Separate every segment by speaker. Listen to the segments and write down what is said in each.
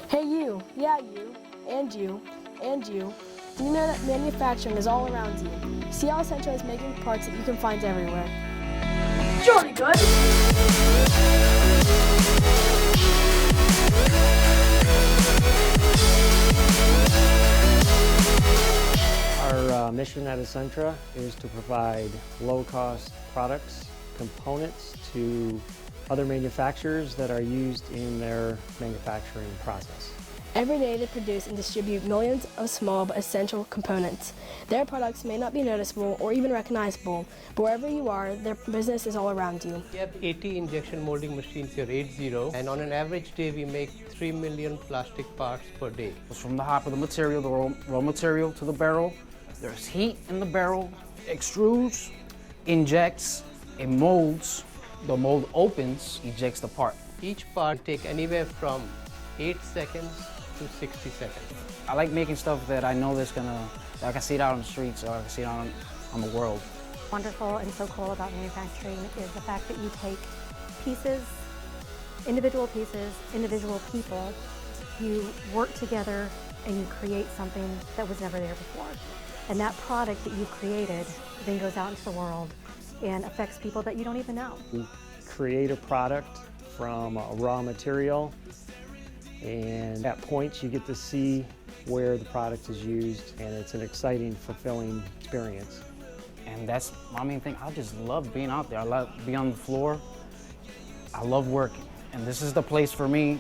Speaker 1: Hey you, yeah you, and you, and you. Do you know that manufacturing is all around you? See how Essential is making parts that you can find everywhere. Jolly good!
Speaker 2: Our mission at Essentra is to provide low-cost products, components to other manufacturers that are used in their manufacturing process.
Speaker 1: Every day they produce and distribute millions of small but essential components. Their products may not be noticeable or even recognizable, but wherever you are, their business is all around you.
Speaker 3: We have 80 injection molding machines here, 80, and on an average day we make 3 million plastic parts per day.
Speaker 4: From the hop of the material, the raw material to the barrel, there's heat in the barrel, extrudes, injects, it molds, the mold opens, ejects the part.
Speaker 3: Each part take anywhere from 8 seconds to 60 seconds.
Speaker 4: I like making stuff that I know that I can see it out on the streets or I can see it on the world.
Speaker 5: Wonderful and so cool about manufacturing is the fact that you take pieces, individual people, you work together and you create something that was never there before. And that product that you've created then goes out into the world and affects people that you don't even know.
Speaker 2: We create a product from a raw material, and at points you get to see where the product is used, and it's an exciting, fulfilling experience.
Speaker 4: And that's my main thing. I just love being out there. I love being on the floor. I love working. And this is the place for me.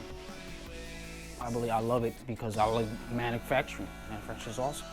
Speaker 4: I believe I love it because I like manufacturing. Manufacturing is awesome.